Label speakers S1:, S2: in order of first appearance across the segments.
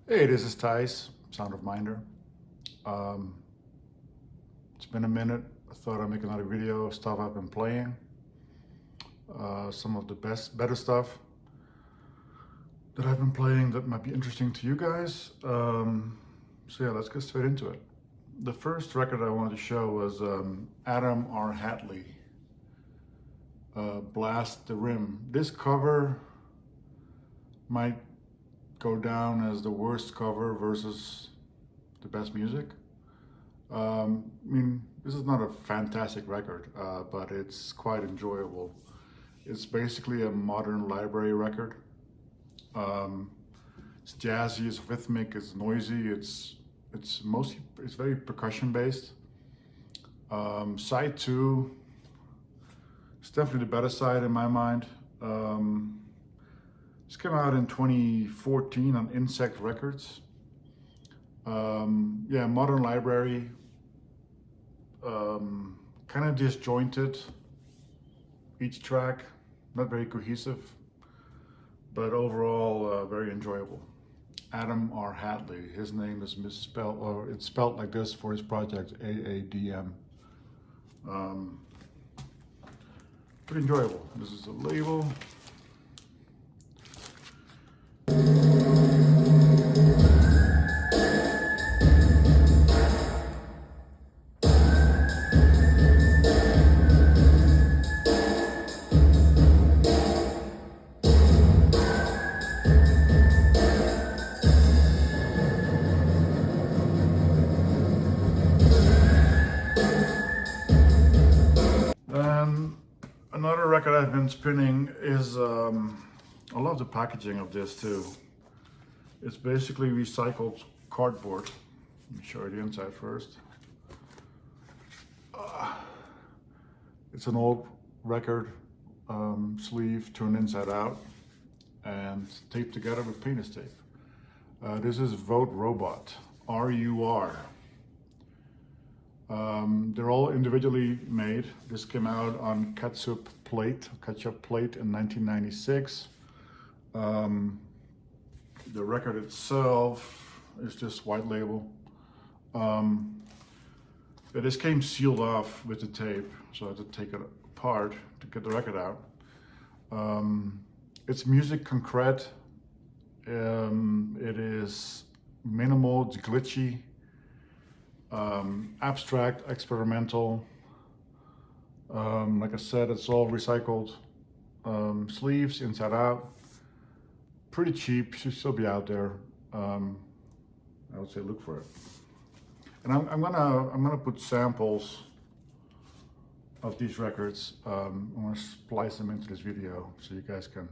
S1: Hey, this is Thijs, Sound of Minder. Um, it's been a minute. I thought I'd make another video of stuff I've been playing. Some of the better stuff that I've been playing that might be interesting to you guys. So yeah, let's get straight into it. The first record I wanted to show was Adam R Hatley, Blast the Rim. This cover might go down as the worst cover versus the best music. I mean, this is not a fantastic record, but it's quite enjoyable. It's basically a modern library record. It's jazzy, it's rhythmic, it's noisy, it's very percussion based. Side two, it's definitely the better side in my mind. This came out in 2014 on Insect Records. Yeah, modern library, kind of disjointed, each track, not very cohesive, but overall very enjoyable. Adam R. Hatley, his name is misspelled, or it's spelled like this for his project, AADM. Pretty enjoyable. This is a label. Another record I've been spinning is, I love the packaging of this too. It's basically recycled cardboard. Let me show you the inside first. It's an old record sleeve turned inside out and taped together with painter's tape. This is Vote Robot, RUR. They're all individually made. This came out on ketchup plate in 1996. The record itself is just white label. This came sealed off with the tape, so I had to take it apart to get the record out. It's music Con Cret. It is minimal, it's glitchy. Abstract, experimental. Like I said, it's all recycled sleeves, inside out. Pretty cheap, should still be out there. I would say look for it. And I'm gonna put samples of these records. I'm gonna splice them into this video so you guys can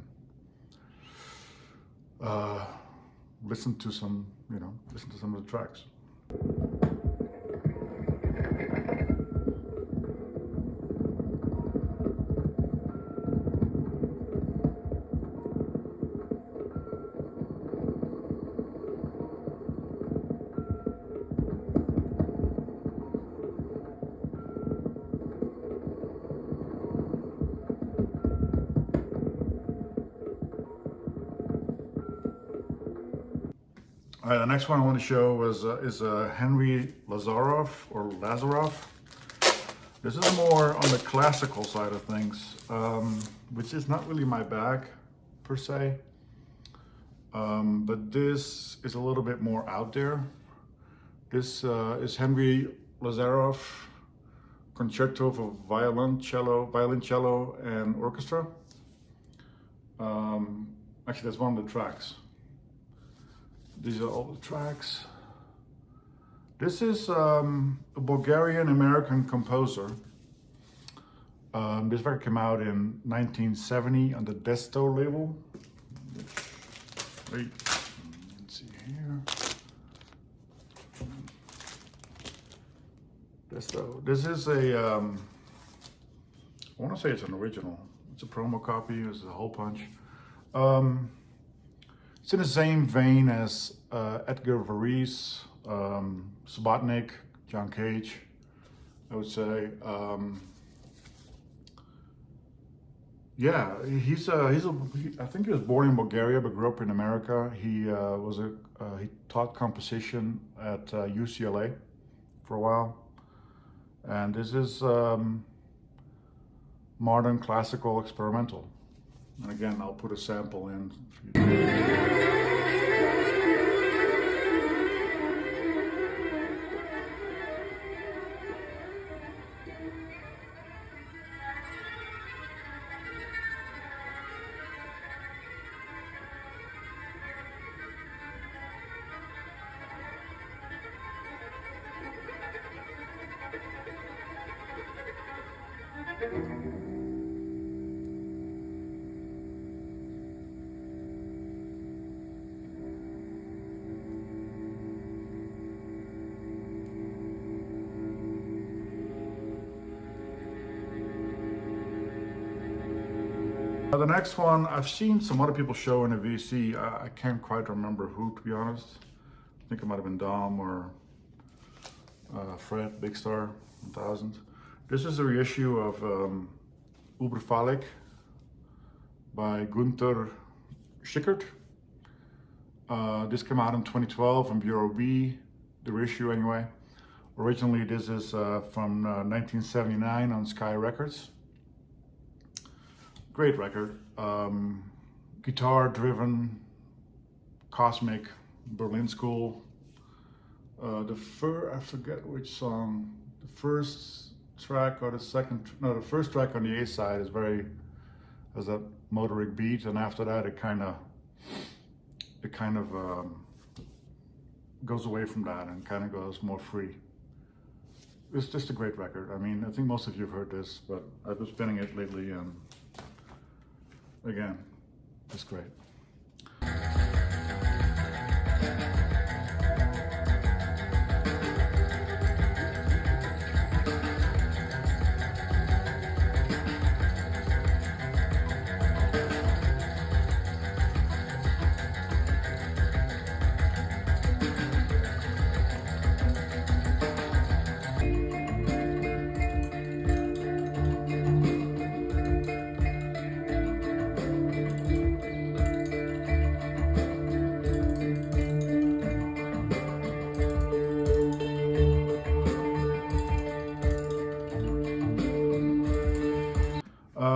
S1: listen to some of the tracks. All right, the next one I want to show is Henry Lazarov, or Lazarov. This is more on the classical side of things, which is not really my bag per se. But this is a little bit more out there. This is Henry Lazarov Concerto for violoncello, and orchestra. Actually, that's one of the tracks. These are all the tracks. This is a Bulgarian-American composer. This record came out in 1970 on the Desto label. Wait, let's see here. Desto. This is a, I want to say it's an original. It's a promo copy. This is a hole punch. It's in the same vein as Edgar Varese, Subotnick, John Cage, I would say. Yeah, I think he was born in Bulgaria but grew up in America. He taught composition at UCLA for a while, and this is modern classical experimental. And again, I'll put a sample in. The next one, I've seen some other people show in a VC. I can't quite remember who, to be honest. I think it might have been Dom or Fred, Big Star 1000. This is a reissue of Uberfallig by Gunter Shiker. This came out in 2012 on Bureau B, the reissue anyway. Originally, this is from 1979 on Sky Records. Great record, guitar-driven, cosmic, Berlin School. I forget which song. The first track or the second? No, the first track on the A side has that motoric beat, and after that, it kind of goes away from that and kind of goes more free. It's just a great record. I mean, I think most of you have heard this, but I've been spinning it lately, and again, it's great.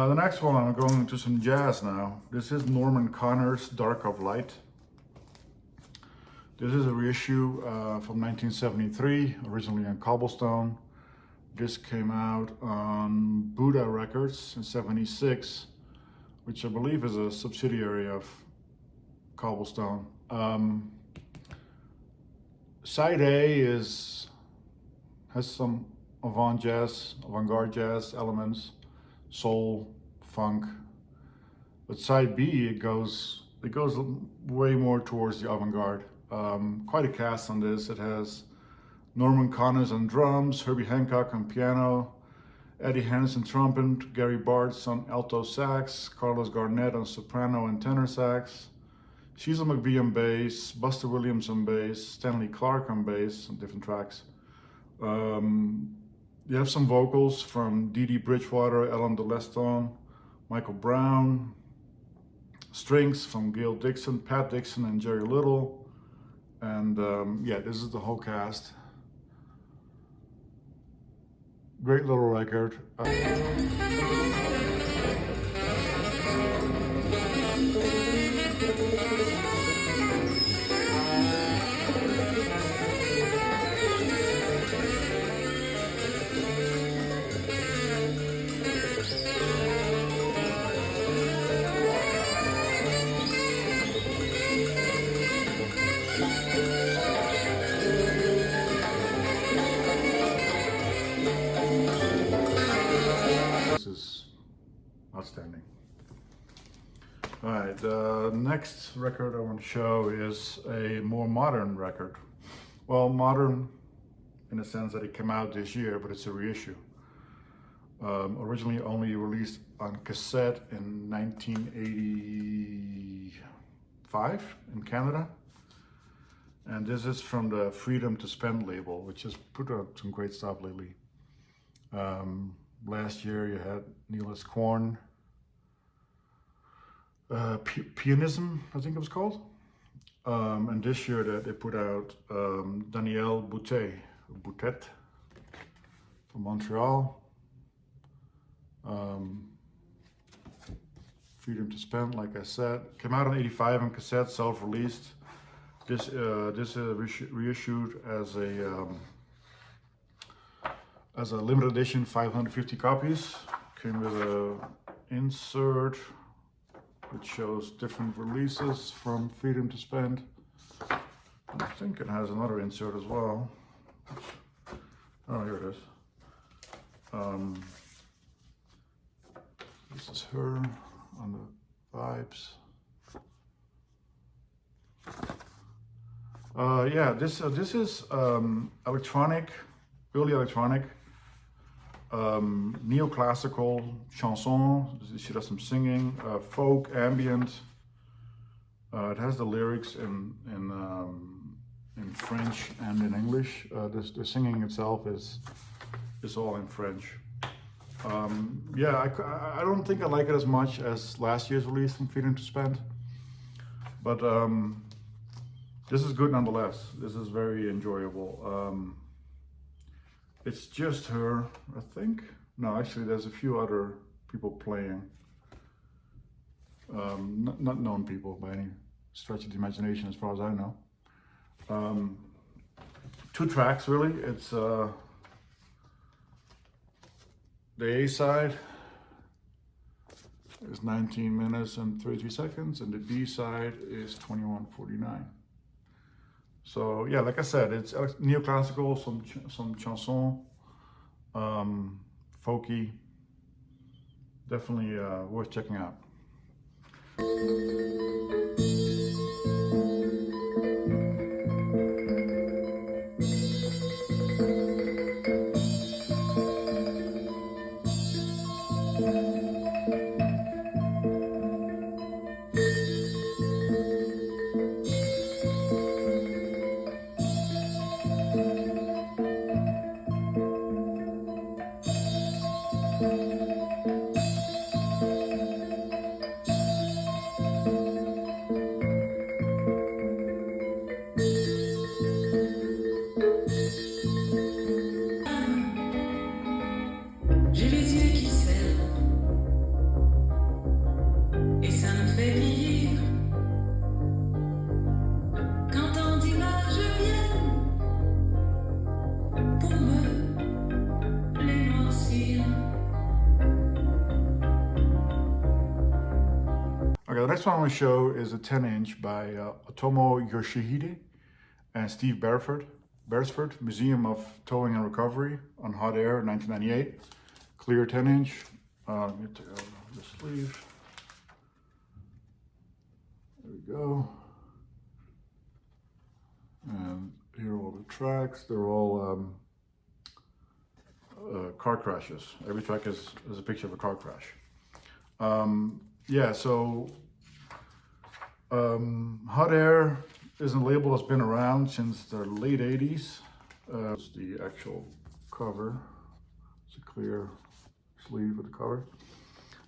S1: The next one, I'm going into some jazz now. This is Norman Connor's Dark of Light. This is a reissue from 1973, originally on Cobblestone. This came out on Buddha Records in '76, which I believe is a subsidiary of Cobblestone. Side A has some avant-garde jazz elements, soul, funk, but side B it goes way more towards the avant-garde. Quite a cast on this. It has Norman Connors on drums, Herbie Hancock on piano, Eddie Henderson trumpet, Gary Bartz on alto sax, Carlos Garnett on soprano and tenor sax, Cecil McBee on bass, Buster Williams on bass, Stanley Clark on bass on different tracks. You have some vocals from Dee Dee Bridgewater, Ellen DeLeston, Michael Brown, strings from Gail Dixon, Pat Dixon, and Jerry Little. And yeah, this is the whole cast. Great little record. Outstanding. All right, the next record I want to show is a more modern record. Well, modern in the sense that it came out this year, but it's a reissue. Originally only released on cassette in 1985 in Canada. And this is from the Freedom to Spend label, which has put out some great stuff lately. Last year you had Niels Korn, Pianism, I think it was called. And this year they put out Danielle Boutet from Montreal. Freedom to Spend, like I said, came out in '85 on cassette, self-released. This reissued as a limited edition, 550 copies. Came with a insert which shows different releases from Freedom to Spend. I think it has another insert as well. Oh, here it is. This is her on the vibes. Yeah, this is electronic, really electronic, neoclassical chanson. She does some singing, folk, ambient. It has the lyrics in French and in English. The singing itself is all in French. Yeah, I don't think I like it as much as last year's release from Freedom to Spend, but this is good nonetheless. This is very enjoyable. It's just her, I think. No, actually, there's a few other people playing. Not known people by any stretch of the imagination, as far as I know. 2 tracks, really. It's the A side is 19 minutes and 33 seconds, and the B side is 21:49. So yeah, like I said, it's neoclassical, some chanson, folky. Definitely worth checking out.
S2: J'ai les yeux qui serrent et ça me fait vivre quand tant d'images viennent pour me les noircir.
S1: Okay, the next one I want to show is a 10-inch by Otomo Yoshihide and Steve Beresford, Museum of Towing and Recovery on Hot Air, 1998. Clear 10-inch. Let me take out the sleeve. There we go. And here are all the tracks. They're all car crashes. Every track is a picture of a car crash. Yeah, so Hot Air is a label that's been around since the late 80s. It's the actual cover. It's a clear sleeve with the cover.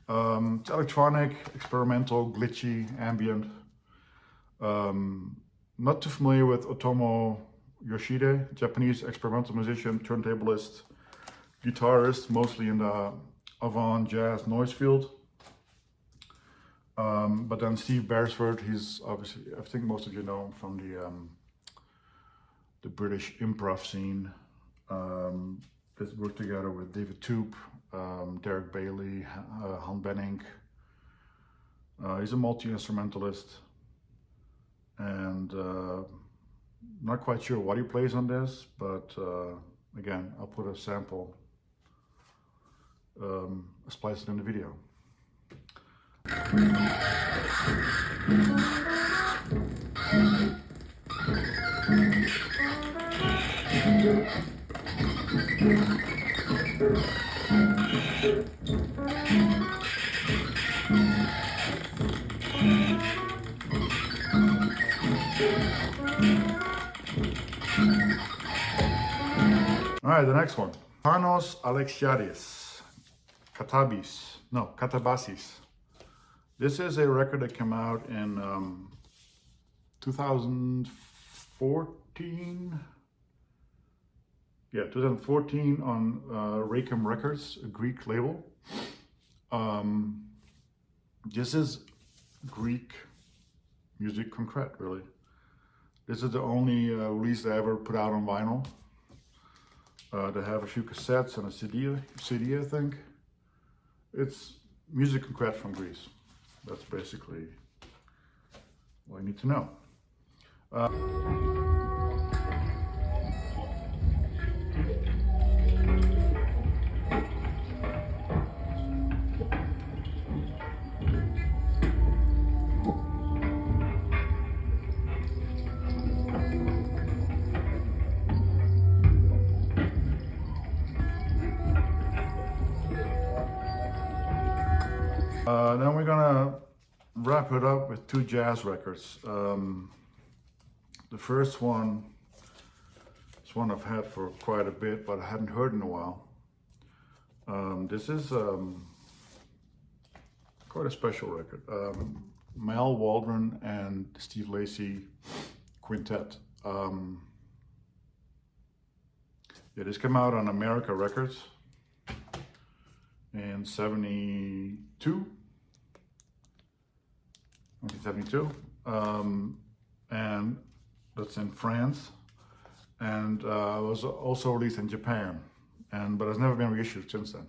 S1: It's electronic, experimental, glitchy, ambient. Not too familiar with Otomo Yoshihide, Japanese experimental musician, turntablist, guitarist, mostly in the avant jazz noise field. But then Steve Beresford, he's obviously, I think most of you know him from the British improv scene. He's worked together with David Toop, Derek Bailey, Han Benning. He's a multi-instrumentalist, and not quite sure what he plays on this, but again, I'll put a sample, splice it in the video. All right, the next one. Panos Alexiadis, Katabasis. This is a record that came out in 2014. Yeah, 2014 on Raycom Records, a Greek label. This is Greek music Con Cret, really. This is the only release they ever put out on vinyl. They have a few cassettes and a CD, I think. It's music Con Cret from Greece. That's basically all you need to know. Then we're gonna wrap it up with two jazz records. The first one is one I've had for quite a bit, but I hadn't heard in a while. This is quite a special record. Mal Waldron and Steve Lacy Quintet. Yeah, this came out on America Records in 1972, and that's in France, and was also released in Japan, but has never been reissued since then.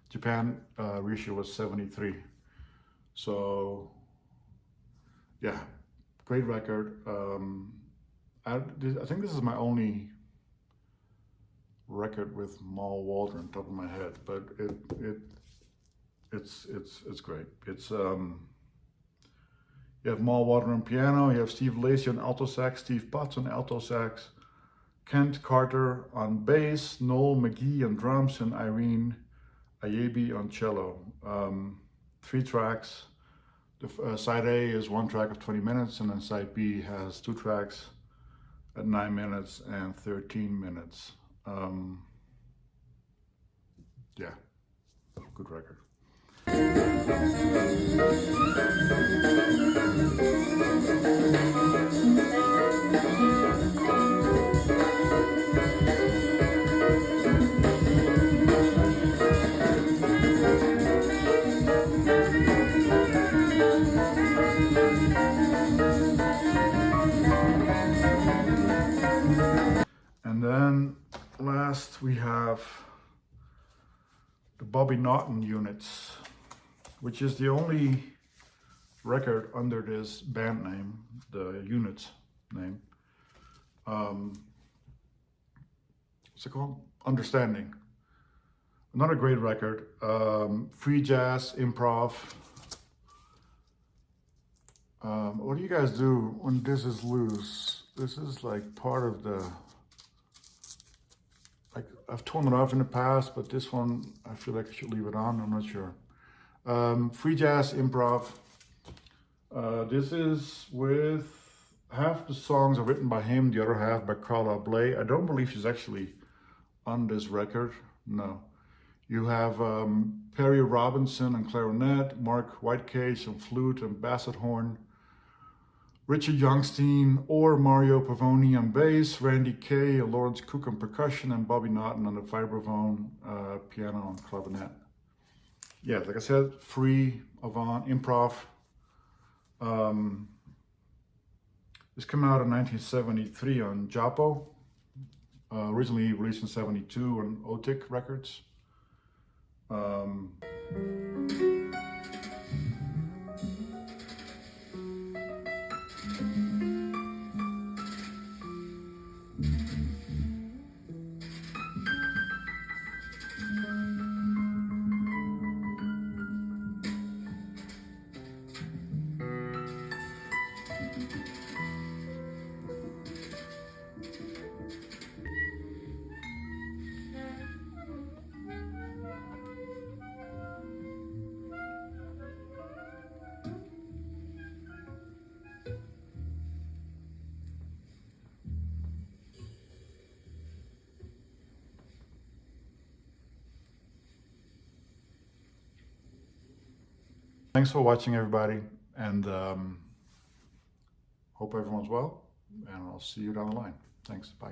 S1: Japan reissue was 73, so yeah, great record. I think this is my only record with Mal Waldron top of my head, but it's great. It's you have Mal Waldron on piano, you have Steve Lacy on alto sax, Steve Potts on alto sax, Kent Carter on bass, Noel McGee on drums, and Irene Ayabi on cello. 3 tracks. The side A is 1 track of 20 minutes, and then side B has 2 tracks at 9 minutes and 13 minutes. Yeah, good record. And then last we have the Bobby Naughton Units, which is the only record under this band name, the Units name. What's it called? Understanding. Another great record. Free jazz, improv. What do you guys do when this is loose? This is like part of the, like, I've torn it off in the past, but this one, I feel like I should leave it on, I'm not sure. Free jazz, improv. This is with, half the songs are written by him, the other half by Carla Bley. I don't believe she's actually on this record, no. You have Perry Robinson on clarinet, Mark Whitecage on flute and basset horn, Richard Youngstein or Mario Pavoni on bass, Randy Kay and Lawrence Cook on percussion, and Bobby Naughton on the vibraphone, piano and clavinet. Yeah, like I said, free, avant, improv. This came out in 1973 on Japo, originally released in 72 on Otik Records. Thanks for watching, everybody, and hope everyone's well, and I'll see you down the line. Thanks. Bye.